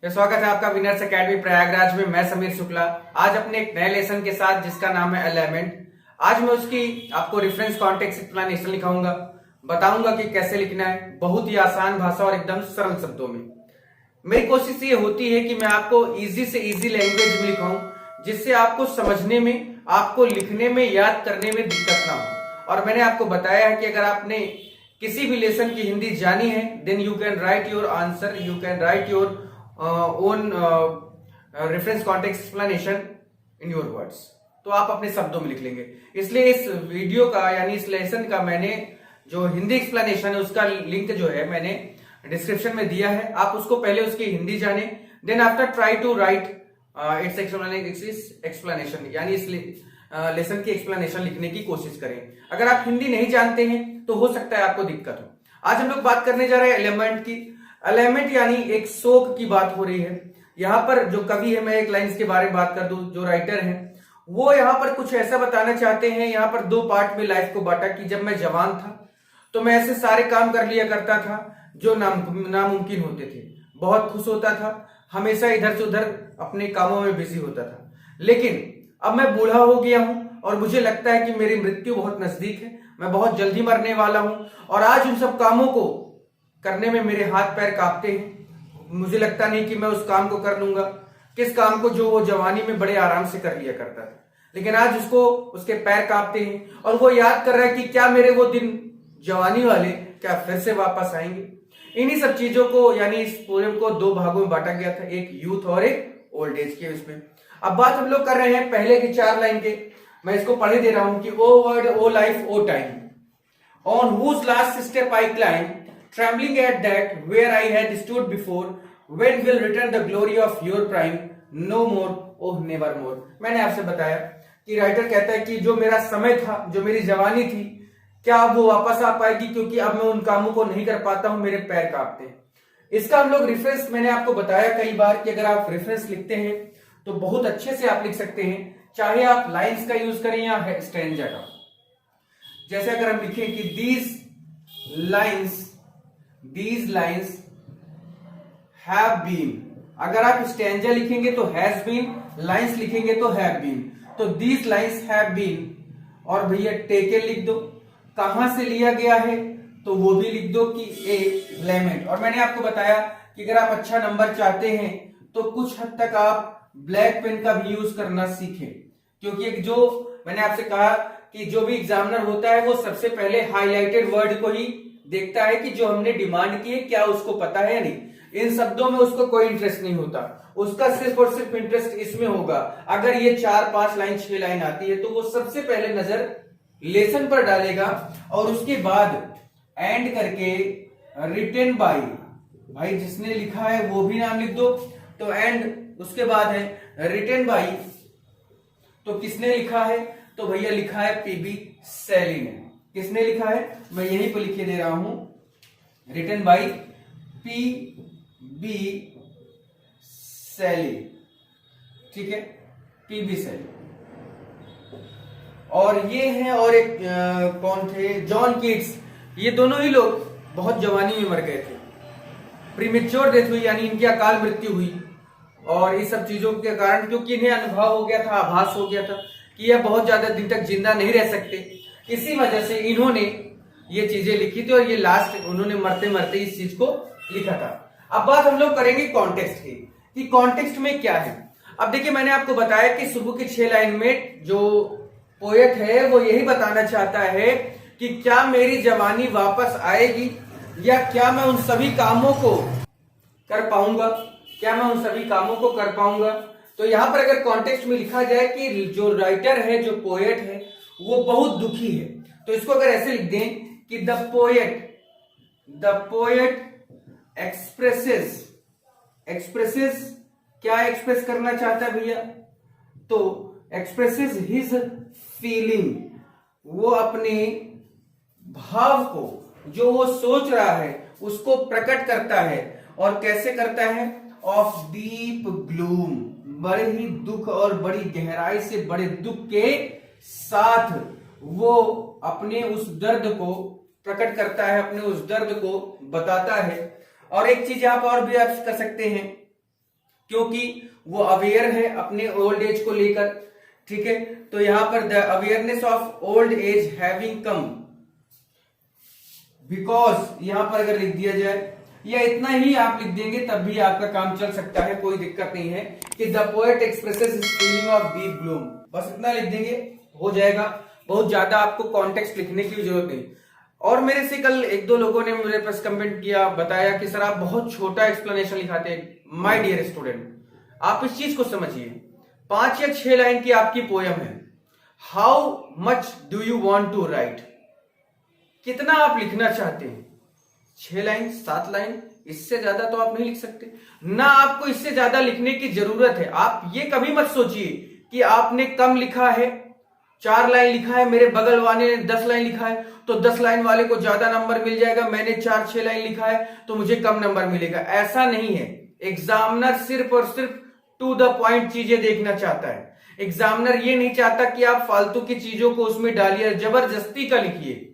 स्वागत है आपका विनर्स एकेडमी प्रयागराज में। मैं समीर शुक्ला आज अपने एक नए लेसन के साथ जिसका नाम है अलाइनमेंट। आज मैं उसकी आपको रेफरेंस कॉन्टेक्स्ट एक्सप्लेनेशन लिखाऊंगा, बताऊंगा कि कैसे लिखना है, बहुत ही आसान भाषा और एकदम सरल शब्दों में। मेरी कोशिश ये होती है कि मैं आपको इजी से इजी लैंग्वेज में लिखाऊं, जिससे आपको समझने में, आपको लिखने में, याद करने में दिक्कत ना हो। और मैंने आपको बताया है कि अगर आपने किसी भी लेसन की हिंदी जानी है, then you can write your answer, you can write your own reference context explanation in your words. तो आप अपने शब्दों में लिख लेंगे। इसलिए इस वीडियो का यानी इस लेसन का मैंने जो हिंदी एक्सप्लेनेशन है उसका लिंक जो है मैंने डिस्क्रिप्शन में दिया है। आप उसको पहले उसकी हिंदी जाने, then after try to write its explanation, यानी इस लेसन की एक्सप्लेनेशन लिखने की कोशिश करें। अगर आप हिंदी नहीं जानते हैं तो हो सकता है आपको दिक्कत हो। आज हम लोग बात करने जा रहे हैं एलिमेंट की। अलाइनमेंट यानी एक शोक की बात हो रही है। यहाँ पर जो कवि है, मैं एक लाइन्स के बारे में बात कर दूं, जो राइटर हैं वो यहाँ पर कुछ ऐसा बताना चाहते हैं। यहाँ पर दो पार्ट में लाइफ को बांटा कि जब मैं जवान था तो मैं ऐसे सारे काम कर लिया करता था जो नामुमकिन होते थे। बहुत खुश होता था, हमेशा इधर से उधर अपने कामों में बिजी होता था। लेकिन अब मैं बूढ़ा हो गया हूं और मुझे लगता है कि मेरी मृत्यु बहुत नजदीक है, मैं बहुत जल्दी मरने वाला हूं और आज उन सब कामों को करने में मेरे हाथ पैर कांपते हैं। मुझे लगता नहीं कि मैं उस काम को कर लूंगा, किस काम को जो वो जवानी में बड़े आराम से कर लिया करता था। लेकिन आज उसको उसके पैर कांपते हैं और वो याद कर रहा है कि क्या मेरे वो दिन जवानी वाले क्या फिर से वापस आएंगे। इन्हीं सब चीजों को यानी इस पोएम को दो भागों में बांटा गया था, एक यूथ और एक ओल्ड एज के। उसमें अब बात हम लोग कर रहे हैं पहले की 4 लाइन के। मैं इसको पढ़े दे रहा हूं कि O world, O life, O time, on whose last step I climb, trembling at that where I had stood before, when will return the glory of your prime, no more, oh never more। मैंने आपसे बताया कि writer कहता है कि जो मेरा समय था, जो मेरी जवानी थी, क्या वो वापस आ पाएगी, क्योंकि अब मैं उन कामों को नहीं कर पाता हूं, मेरे पैर कांपते हैं। इसका हम लोग रेफरेंस, मैंने आपको बताया कई बार कि अगर आप रेफरेंस लिखते हैं तो बहुत अच्छे से आप लिख सकते हैं, चाहे आप लाइन्स का यूज करें या स्टैंजा का। जैसे अगर हम लिखें कि these lines have been, अगर आप स्टैंजा लिखेंगे तो हैज बीन, लाइन्स लिखेंगे तो हैव बीन। तो these lines have been और भैया टेकन लिख दो। कहां से लिया गया है तो वो भी लिख दो कि ए लैमेंट। और मैंने आपको बताया कि अगर आप अच्छा नंबर चाहते हैं तो कुछ हद तक आप ब्लैक पेन का भी यूज करना सीखें, क्योंकि जो मैंने आपसे कहा कि जो भी एग्जामिनर होता है वो सबसे पहले हाईलाइटेड वर्ड को ही देखता है कि जो हमने डिमांड की है क्या उसको पता है या नहीं। इन शब्दों में उसको कोई इंटरेस्ट नहीं होता, उसका सिर्फ और सिर्फ इंटरेस्ट इसमें होगा। अगर ये 4, 5 लाइन, 6 लाइन आती है तो वो सबसे पहले नजर लेसन पर डालेगा और उसके बाद एंड करके रिटेन बाय, भाई जिसने लिखा है वो भी नाम लिख दो। तो एंड उसके बाद है रिटेन बाय, तो किसने लिखा है तो भैया लिखा है पीबी शैली ने। किसने लिखा है मैं यहीं पर लिखे दे रहा हूं, रिटन बाय पीबी शैली, ठीक है, पीबी शैली। और ये है और एक कौन थे, जॉन कीट्स। ये दोनों ही लोग बहुत जवानी में मर गए थे, प्रीमेच्योर डेथ हुई, यानी इनकी अकाल मृत्यु हुई। और इस सब चीजों के कारण, क्योंकि इन्हें अनुभव हो गया था, आभास हो गया था कि यह बहुत ज्यादा दिन तक जिंदा नहीं रह सकते, इसी वजह से इन्होंने ये चीजें लिखी थी और ये लास्ट उन्होंने मरते मरते इस चीज को लिखा था। अब बात हम लोग करेंगे कॉन्टेक्स्ट की कि कॉन्टेक्स्ट में क्या है। अब देखिए मैंने आपको बताया कि सुबह की 6 लाइन में जो पोएट है वो यही बताना चाहता है कि क्या मेरी जवानी वापस आएगी या क्या मैं उन सभी कामों को कर पाऊंगा, क्या मैं उन सभी कामों को कर पाऊंगा। तो यहां पर अगर कॉन्टेक्स्ट में लिखा जाए कि जो राइटर है, जो पोएट है, वो बहुत दुखी है, तो इसको अगर ऐसे लिख दें कि द पोएट एक्सप्रेसेस क्या एक्सप्रेस करना चाहता है भैया, तो एक्सप्रेसेस हिज फीलिंग, वो अपने भाव को, जो वो सोच रहा है उसको प्रकट करता है। और कैसे करता है, ऑफ डीप ग्लूम, बड़े ही दुख और बड़ी गहराई से, बड़े दुख के साथ वो अपने उस दर्द को प्रकट करता है, अपने उस दर्द को बताता है। और एक चीज आप और भी आप कर सकते हैं क्योंकि वो अवेयर है अपने ओल्ड एज को लेकर। ठीक है, तो यहां पर the awareness of old age having come, because यहां पर अगर लिख दिया जाए या इतना ही आप लिख देंगे तब भी आपका काम चल सकता है, कोई दिक्कत नहीं है, कि the poet expresses his feeling of deep gloom, बस इतना लिख देंगे हो जाएगा। बहुत ज्यादा आपको कॉन्टेक्स्ट लिखने की जरूरत नहीं। और मेरे से कल एक दो लोगों ने मेरे पास कमेंट किया, बताया कि सर आप बहुत छोटा एक्सप्लेनेशन लिखाते हैं। माय डियर स्टूडेंट, आप इस चीज को समझिए, 5 या 6 लाइन की आपकी पोयम है। How much do you want to write, कितना आप लिखना चाहते हैं? 6 लाइन, 7 लाइन, इससे ज्यादा तो आप नहीं लिख सकते ना। आपको इससे ज्यादा लिखने की जरूरत है। आप ये कभी मत सोचिए कि आपने कम लिखा है, 4 लाइन लिखा है, मेरे बगल वाले ने 10 लाइन लिखा है तो 10 लाइन वाले को ज्यादा नंबर मिल जाएगा, मैंने 4-6 लाइन लिखा है तो मुझे कम नंबर मिलेगा। ऐसा नहीं है। एग्जामिनर सिर्फ और सिर्फ टू द पॉइंट चीजें देखना चाहता है। एग्जामिनर ये नहीं चाहता कि आप फालतू की चीजों को उसमें डालिए, जबरदस्ती का लिखिए।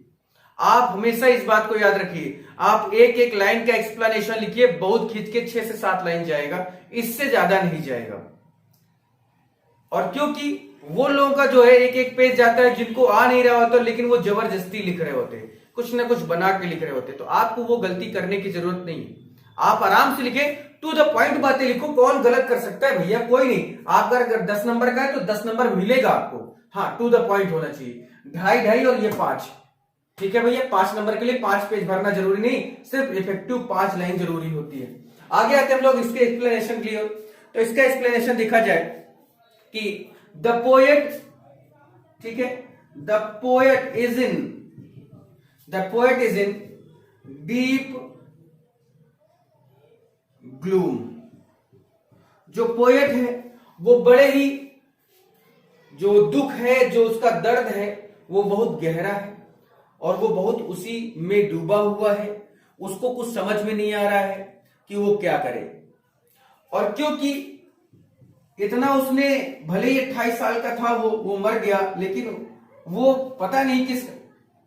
आप हमेशा इस बात को याद रखिए, आप एक एक लाइन का एक्सप्लेनेशन लिखिए, बहुत खींच के 6 से 7 लाइन जाएगा, इससे ज्यादा नहीं जाएगा। और क्योंकि वो लोगों का जो है एक एक पेज जाता है जिनको आ नहीं रहा होता, लेकिन वो जबरदस्ती लिख रहे होते, कुछ ना कुछ बना के लिख रहे होते, तो आपको वो गलती करने की जरूरत नहीं है। आप आराम से लिखे, टू द पॉइंट बातें लिखो। कौन गलत कर सकता है भैया? कोई नहीं। आप अगर 10 नंबर का है तो 10 नंबर मिलेगा आपको। हाँ, टू द पॉइंट होना चाहिए। 2.5 और ये 5, ठीक है भैया। 5 नंबर के लिए 5 पेज भरना जरूरी नहीं, सिर्फ इफेक्टिव 5 लाइन जरूरी होती है। आगे आते हम लोग इसके एक्सप्लेनेशन के लिए। तो इसका एक्सप्लेनेशन देखा जाए कि द पोएट, ठीक है, the poet is in deep gloom. जो पोएट है वो बड़े ही, जो दुख है, जो उसका दर्द है, वो बहुत गहरा है और वो बहुत उसी में डूबा हुआ है। उसको कुछ समझ में नहीं आ रहा है कि वो क्या करे। और क्योंकि इतना उसने, भले ही 28 साल का था, वो मर गया, लेकिन वो पता नहीं किस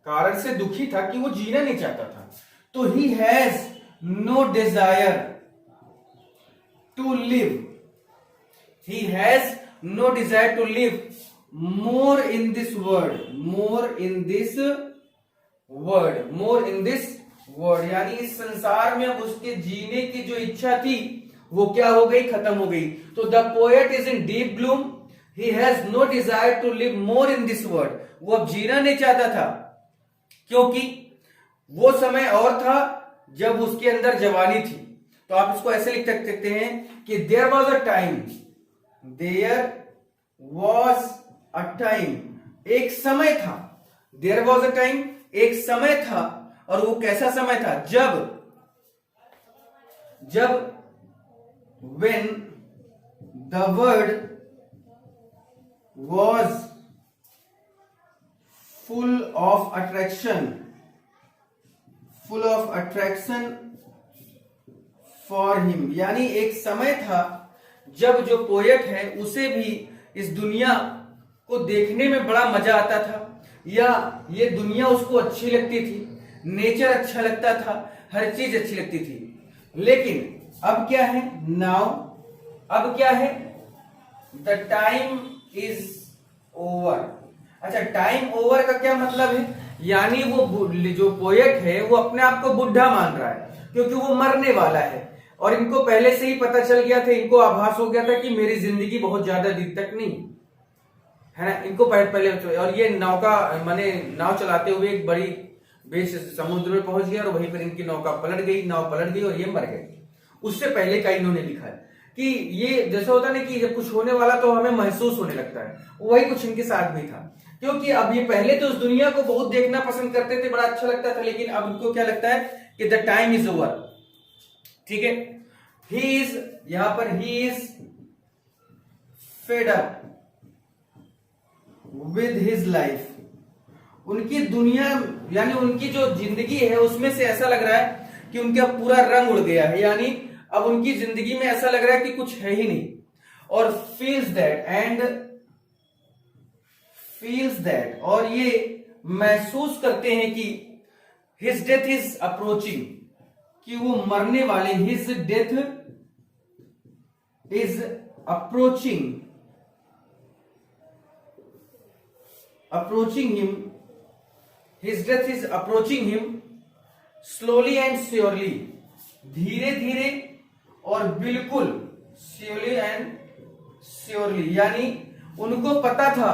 कारण से दुखी था कि वो जीना नहीं चाहता था। तो he has no desire to live, he has no desire to live more in this world, more in this word, यानी इस संसार में अब उसके जीने की जो इच्छा थी वो क्या हो गई? खत्म हो गई। तो the poet is in deep gloom, he has no desire to live more in this world. वो अब जीना नहीं चाहता था, क्योंकि वो समय और था जब उसके अंदर जवानी थी। तो आप इसको ऐसे लिख सकते हैं कि देयर वॉज अ टाइम, एक समय था, देयर वॉज अ टाइम, एक समय था। और वो कैसा समय था? जब when the world was full of attraction for him, यानी एक समय था जब जो पोएट है उसे भी इस दुनिया को देखने में बड़ा मजा आता था, या ये दुनिया उसको अच्छी लगती थी, नेचर अच्छा लगता था, हर चीज अच्छी लगती थी। लेकिन अब क्या है? नाउ, अब क्या है? The time is over. अच्छा, टाइम ओवर का क्या मतलब है? यानी वो जो पोएट है वो अपने आप को बुढ़ा मान रहा है, क्योंकि वो मरने वाला है। और इनको पहले से ही पता चल गया था, इनको आभास हो गया था कि मेरी जिंदगी बहुत ज्यादा दिन तक नहीं है ना। इनको पहले, और ये नौका, माने नाव चलाते हुए एक बड़ी बेस समुद्र में पहुंच गया और वहीं पर इनकी नौका पलट गई, नाव पलट गई और ये मर गए। उससे पहले का इन्होंने लिखा है कि ये जैसा होता है ना कि जब कुछ होने वाला तो हमें महसूस होने लगता है, वही कुछ इनके साथ भी था। क्योंकि अब ये पहले तो उस दुनिया को बहुत देखना पसंद करते थे, बड़ा अच्छा लगता था, लेकिन अब इनको क्या लगता है कि द टाइम इज ओवर। ठीक है, ही इज, यहां पर he is fed up with his life. उनकी दुनिया, यानी उनकी जो जिंदगी है उसमें से ऐसा लग रहा है कि उनका पूरा रंग उड़ गया है, यानी अब उनकी जिंदगी में ऐसा लग रहा है कि कुछ है ही नहीं। और फील्स दैट, और ये महसूस करते हैं कि हिज डेथ इज अप्रोचिंग, कि वो मरने वाले, his death is approaching him, his death is approaching him slowly and surely, धीरे धीरे और बिल्कुल, slowly and surely, यानी उनको पता था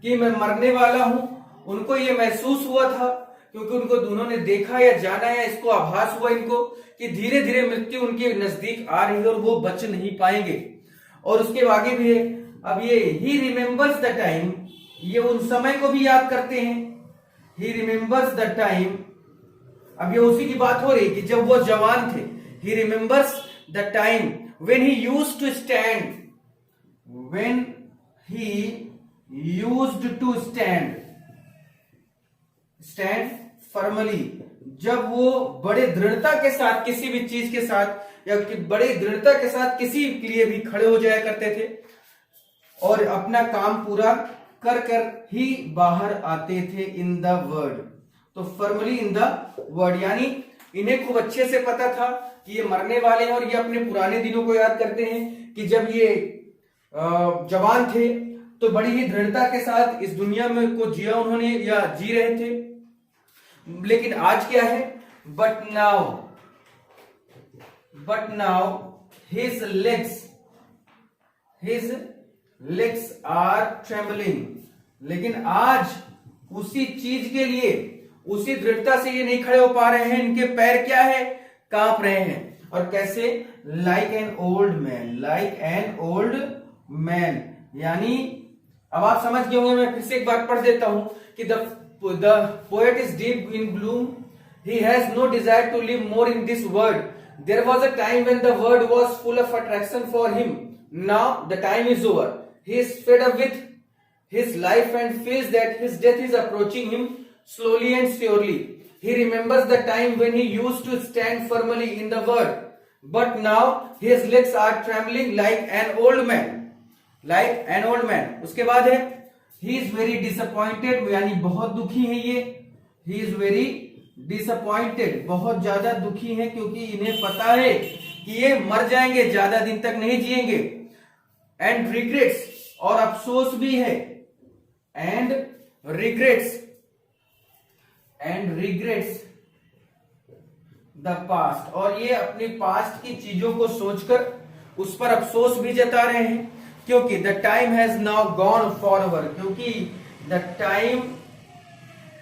कि मैं मरने वाला हूं, उनको ये महसूस हुआ था क्योंकि उनको दोनों ने देखा या जाना या इसको आभास हुआ इनको कि धीरे धीरे मृत्यु उनके नजदीक आ रही है और वो बच नहीं पाएंगे। और उसके आगे भी है, अब ये ही रिमेंबर्स द टाइम, ये उन समय को भी याद करते हैं, ही रिमेंबर्स द टाइम, अब ये उसी की बात हो रही कि जब वो जवान थे, he remembers the time when he used to stand, when he used to stand firmly, जब वो बड़े दृढ़ता के साथ किसी भी चीज के साथ या बड़ी दृढ़ता के साथ किसी के लिए भी खड़े हो जाया करते थे और अपना काम पूरा कर कर ही बाहर आते थे इन द वर्ड। तो फर्मली इन द वर्ड, यानी इन्हें खूब अच्छे से पता था कि ये मरने वाले हैं और ये अपने पुराने दिनों को याद करते हैं कि जब ये जवान थे तो बड़ी ही दृढ़ता के साथ इस दुनिया में को जिया उन्होंने या जी रहे थे। लेकिन आज क्या है, but now his legs are trembling, लेकिन आज उसी चीज के लिए उसी दृढ़ता से ये नहीं खड़े हो पा रहे हैं, इनके पैर क्या है, कांप रहे हैं। और कैसे, लाइक एन ओल्ड मैन, यानी अब आप समझ गए होंगे, मैं फिर से एक बार पढ़ देता हूं कि the poet is deep in gloom, he has no desire to live more in this world, there was a time when the world was full of attraction for him, now the time is over, he is fed up with his life and feels that his death is approaching him slowly and surely, he remembers the time when he used to stand firmly in the world, but now his legs are trembling like an old man, उसके बाद है he is very disappointed, यानी बहुत दुखी है ये, he is very disappointed, बहुत ज्यादा दुखी है क्योंकि इन्हें पता है कि ये मर जाएंगे, ज्यादा दिन तक नहीं जिएंगे। and regrets, और अफसोस भी है, and regrets the past, और ये अपनी पास्ट की चीजों को सोचकर उस पर अफसोस भी जता रहे हैं क्योंकि the time has now gone forever, क्योंकि the time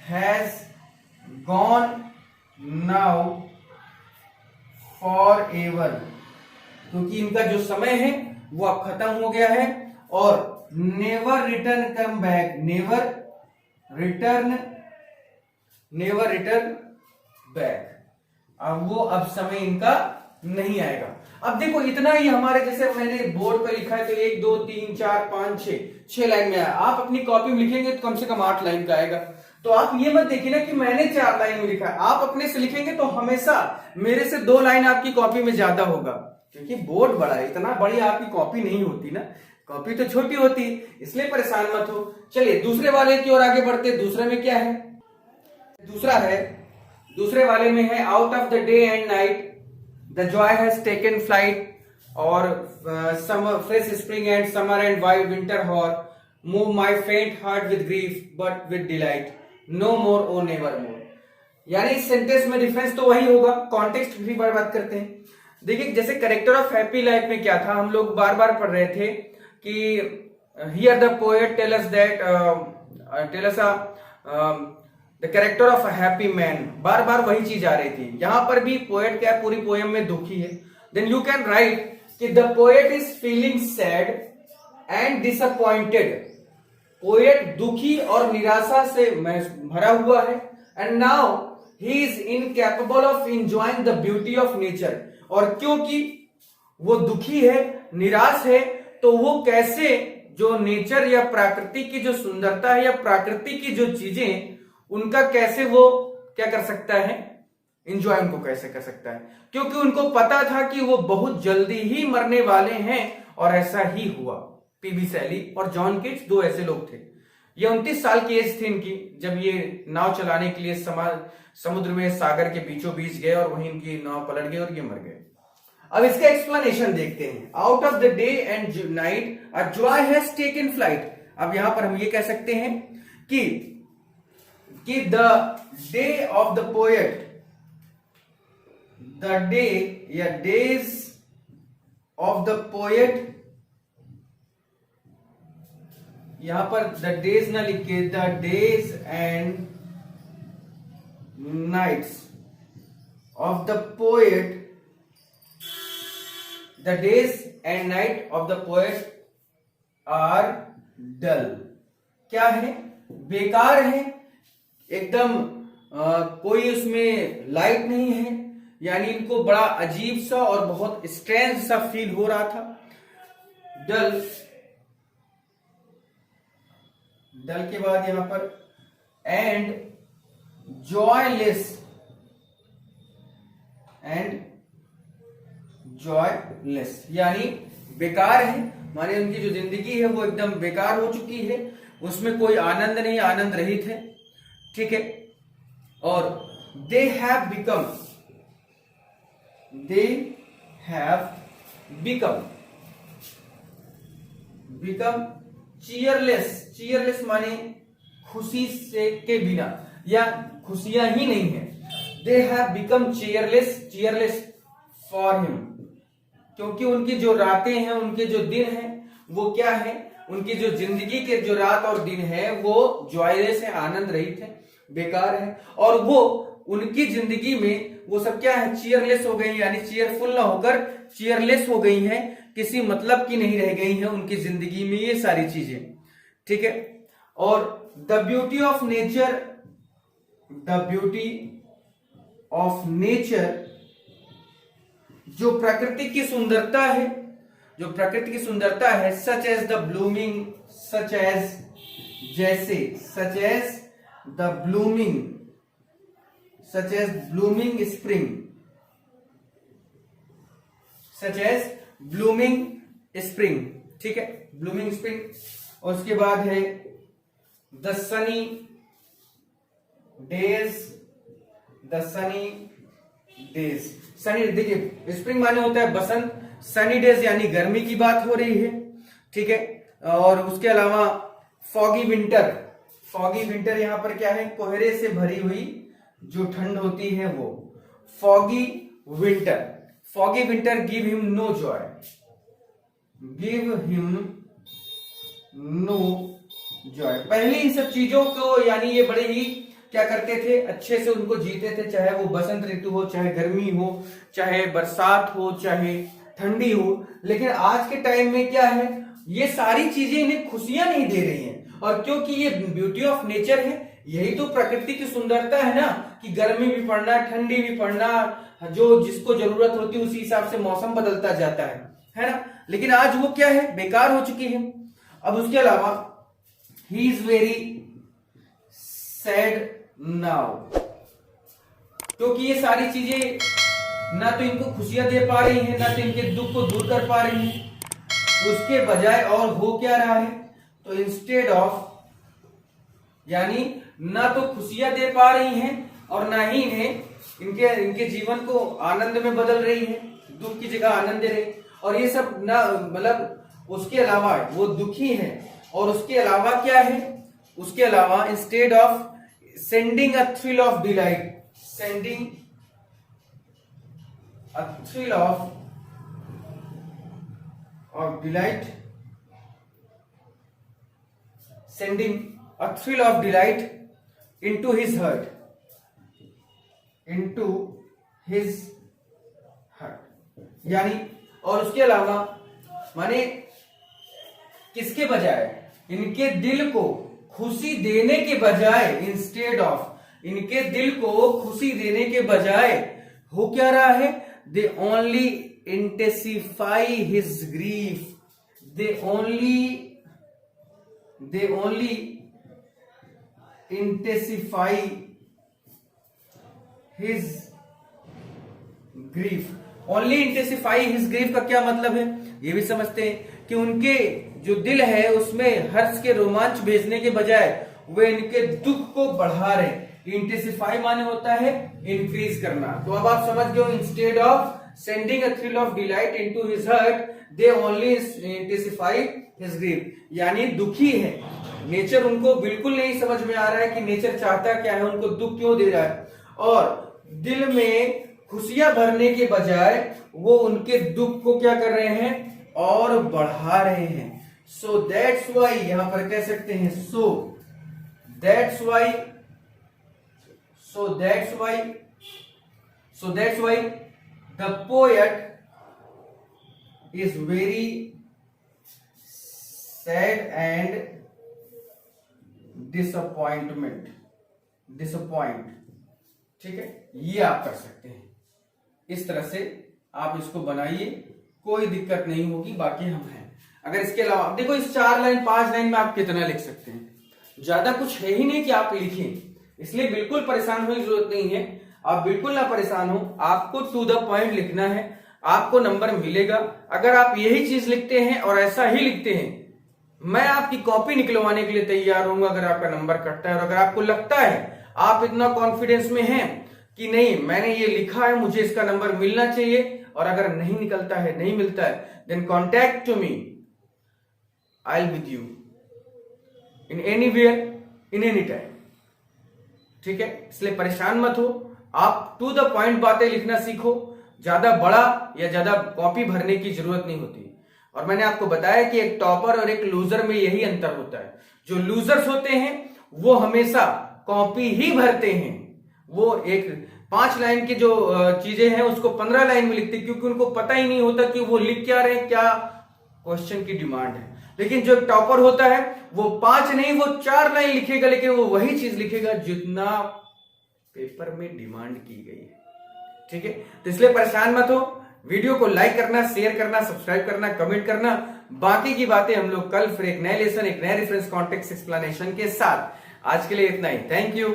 has gone now forever, क्योंकि इनका जो समय है वो अब खत्म हो गया है और never return come back, never return back, अब समय इनका नहीं आएगा। अब देखो इतना ही हमारे, जैसे मैंने बोर्ड पर लिखा है तो 1 2 3 4 5 6 लाइन में आया, आप अपनी कॉपी में लिखेंगे तो कम से कम 8 लाइन का आएगा। तो आप ये मत देखिए ना कि मैंने 4 लाइन में लिखा है, आप अपने से लिखेंगे तो हमेशा मेरे से 2 लाइन आपकी कॉपी में ज्यादा होगा, क्योंकि बोर्ड बड़ा है, इतना बड़ी आपकी कॉपी नहीं होती ना, कॉपी तो छोटी होती, इसलिए परेशान मत हो। चलिए दूसरे वाले की ओर आगे बढ़ते। दूसरे में क्या है, दूसरे वाले में है out of the day and night the joy has taken flight, और summer fresh spring and summer and wild winter hoar move my faint heart with grief but with delight no more O never more. यानी इस sentence में difference तो वही होगा, context भी बात करते हैं। देखिए जैसे कैरेक्टर ऑफ हैप्पी लाइफ में क्या था, हम लोग बार बार पढ़ रहे थे कि here the poet tell us the character of a happy man, बार बार वही चीज आ रही थी। यहां पर भी पोएट क्या पूरी पोएम में दुखी है। देन यू कैन राइट कि the poet is feeling sad and disappointed, poet दुखी और निराशा से भरा हुआ है। And now he is incapable of enjoying the beauty of nature, और क्योंकि वो दुखी है, निराश है, तो वो कैसे जो नेचर या प्रकृति की जो सुंदरता है या प्रकृति की जो चीजें उनका कैसे वो क्या कर सकता है, एंजॉय उनको कैसे कर सकता है, क्योंकि उनको पता था कि वो बहुत जल्दी ही मरने वाले हैं, और ऐसा ही हुआ। पीबी शैली और जॉन किट्स 2 ऐसे लोग थे। ये 29 साल की एज थी इनकी जब ये नाव चलाने के लिए समुद्र में सागर के बीचों बीच गए और वहीं इनकी नाव पलट गई और ये मर गए। अब इसका एक्सप्लेनेशन देखते हैं। Out of the day and night a joy has taken flight. अब यहां पर हम ये कह सकते हैं कि the day of the poet, the day या डेज ऑफ द पोएट, यहां पर द डेज ना लिखे, the days and nights of the poet, the days and night of the poet are dull. क्या है? बेकार है, एकदम कोई उसमें लाइट नहीं है, यानी इनको बड़ा अजीब सा और बहुत स्ट्रेंज सा फील हो रहा था। डल, डल के बाद यहां पर एंड जॉयलेस, एंड जॉयलेस यानी बेकार है, माने उनकी जो जिंदगी है वो एकदम बेकार हो चुकी है, उसमें कोई आनंद नहीं, आनंद रहित है। ठीक है। और दे हैव बिकम चीयरलेस। चीयरलेस माने खुशी से के बिना, या खुशियां ही नहीं है। They have become cheerless for him, क्योंकि उनकी जो रातें हैं, उनके जो दिन हैं, वो क्या है, उनकी जो जिंदगी के जो रात और दिन है वो जॉयलेस है, आनंद रहित है, बेकार है। और वो उनकी जिंदगी में वो सब क्या है, चीयरलेस हो गई, यानी चीयरफुल ना होकर चीयरलेस हो गई हैं, किसी मतलब की नहीं रह गई हैं उनकी जिंदगी में ये सारी चीजें। ठीक है। और the beauty of nature, the beauty of nature, जो प्रकृति की सुंदरता है, जो प्रकृति की सुंदरता है, such as the blooming, such as जैसे, such as the blooming, such as blooming spring, such as blooming spring. ठीक है, ब्लूमिंग स्प्रिंग। और उसके बाद है the sunny days, the sunny days. Sunny, देखिए स्प्रिंग माने होता है बसंत, सनी डेज यानी गर्मी की बात हो रही है। ठीक है। और उसके अलावा फॉगी विंटर, फॉगी विंटर यहां पर क्या है, कोहरे से भरी हुई जो ठंड होती है वो। Foggy winter, foggy winter give him no joy, give him no joy. पहले इन सब चीजों को, यानी ये बड़े ही क्या करते थे, अच्छे से उनको जीते थे, चाहे वो बसंत ऋतु हो, चाहे गर्मी हो, चाहे बरसात हो, चाहे ठंडी हो। लेकिन आज के टाइम में क्या है, ये सारी चीजें इन्हें खुशियां नहीं दे रही हैं। और क्योंकि ये ब्यूटी ऑफ नेचर है, यही तो प्रकृति की सुंदरता है ना, कि गर्मी भी पड़ना, ठंडी भी पड़ना, जो जिसको जरूरत होती है उसी हिसाब से मौसम बदलता जाता है ना। लेकिन आज वो क्या है, बेकार हो चुकी है। अब उसके अलावा he is very sad now, क्योंकि ये सारी चीजें ना तो इनको खुशियां दे पा रही हैं, ना तो इनके दुख को दूर कर पा रही हैं। उसके बजाय और हो क्या रहा है, तो इंस्टेड ऑफ, यानी ना तो खुशियां दे पा रही हैं और ना ही इन्हें इनके जीवन को आनंद में बदल रही है, दुख की जगह आनंद दे रही। और ये सब ना, मतलब उसके अलावा वो दुखी है। और उसके अलावा क्या है, उसके अलावा instead of sending a thrill of delight, sending a thrill of delight, sending a thrill of delight into his heart, into his heart. यानी और उसके अलावा माने किसके बजाय, इनके दिल को खुशी देने के बजाय, इंस्टेड ऑफ, इनके दिल को खुशी देने के बजाय हो क्या रहा है, they only intensify his grief, they only intensify his grief. Only intensify his grief का क्या मतलब है, ये भी समझते हैं कि उनके जो दिल है उसमें हर्ष के रोमांच भेजने के बजाय वे इनके दुख को बढ़ा रहे। इंटेंसिफाई माने होता है इंक्रीज करना। तो अब आप समझ गए, instead of sending a thrill of delight into his heart, they only intensify his grief. यानी दुखी है, नेचर उनको बिल्कुल नहीं समझ में आ रहा है कि नेचर चाहता क्या है, उनको दुख क्यों दे रहा है, और दिल में खुशियां भरने के बजाय वो उनके दुख को क्या कर रहे हैं और बढ़ा रहे हैं. सो दैट्स वाई, यहां पर कह सकते हैं so that's why the poet is very sad and disappoint. ठीक है, ये आप कर सकते हैं. इस तरह से आप इसको बनाइए, कोई दिक्कत नहीं होगी. बाकी हम हैं. अगर इसके अलावा देखो, इस 4 लाइन 5 लाइन में आप कितना लिख सकते हैं, ज्यादा कुछ है ही नहीं कि आप लिखें. इसलिए बिल्कुल परेशान होने की जरूरत नहीं है. आप बिल्कुल ना परेशान हो, आपको टू द पॉइंट लिखना है, आपको नंबर मिलेगा. अगर आप यही चीज लिखते हैं और ऐसा ही लिखते हैं, मैं आपकी कॉपी निकलवाने के लिए तैयार हूं अगर आपका नंबर कटता है. और अगर आपको लगता है आप इतना कॉन्फिडेंस में हैं कि नहीं मैंने ये लिखा है, मुझे इसका नंबर मिलना चाहिए, और अगर नहीं निकलता है, नहीं मिलता है, then contact to me, I will with you in anywhere in any time. ठीक है, इसलिए परेशान मत हो. आप टू द पॉइंट बातें लिखना सीखो. ज्यादा बड़ा या ज्यादा कॉपी भरने की जरूरत नहीं होती. और मैंने आपको बताया कि एक टॉपर और एक लूजर में यही अंतर होता है. जो लूजर्स होते हैं वो हमेशा कॉपी ही भरते हैं. वो एक 5 लाइन की जो चीजें हैं उसको 15 लाइन में लिखते, क्योंकि उनको पता ही नहीं होता कि वो लिख क्या रहे, क्या क्वेश्चन की डिमांड है. लेकिन जो टॉपर होता है वो 5 नहीं, वो 4 लाइन लिखेगा, लेकिन वो वही चीज लिखेगा जितना पेपर में डिमांड की गई है. ठीक है, तो इसलिए परेशान मत हो. वीडियो को लाइक करना, शेयर करना, सब्सक्राइब करना, कमेंट करना. बाकी की बातें हम लोग कल फिर एक नए लेसन, एक नए रेफरेंस कॉन्टेक्स्ट एक्सप्लेनेशन के साथ. आज के लिए इतना ही. Thank you.